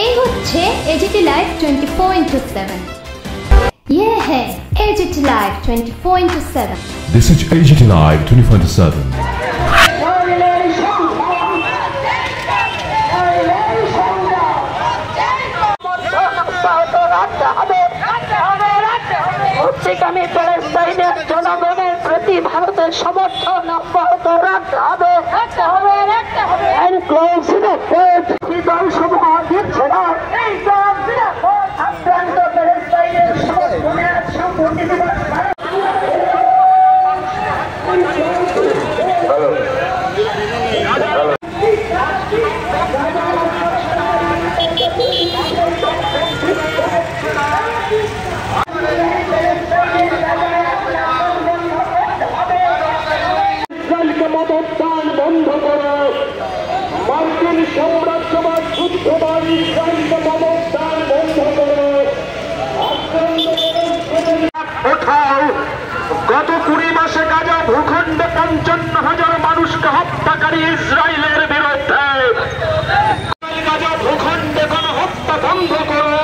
এই হচ্ছে AGT live 24/7। ये है AGT Live 24/7। This is AGT Live 24/7। উচ্চগামী প্যালেস্টাইনের জনগণের প্রতি ভারতের সমর্থন অব্যাহত রাখতে হবে। দলসমূহ দিচ্ছে না আক্রান্ত প্যালেস্টাইনের সমর্থনে সংহতি দিবস মদতদান বন্ধ করো। মার্কিন সাম্রাজ্যবাদ যুদ্ধবাদ ইসরায়েলকে মদতদান বন্ধ করো। কোথাও গত 20 মাসে গাজা ভূখণ্ডে 55,000 মানুষকে হত্যাকারী ইসরায়েলের বিরুদ্ধে গাজা ভূখণ্ডে গণহত্যা বন্ধ করো।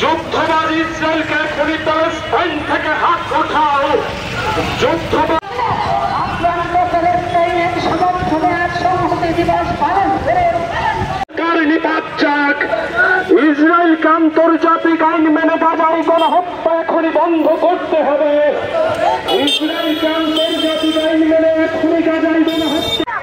যুদ্ধবাদ ইসরায়েলকে এখনই প্যালেস্টাইন থেকে হাত উঠাও। যুদ্ধবাদ ইসরায়েলকে আন্তর্জাতিক আইন মেনে গাজায় গণহত্যা এখনই বন্ধ করতে হবে। ইসরায়েলকে আন্তর্জাতিক আইন মেনে এখনই গাজায় গণহত্যা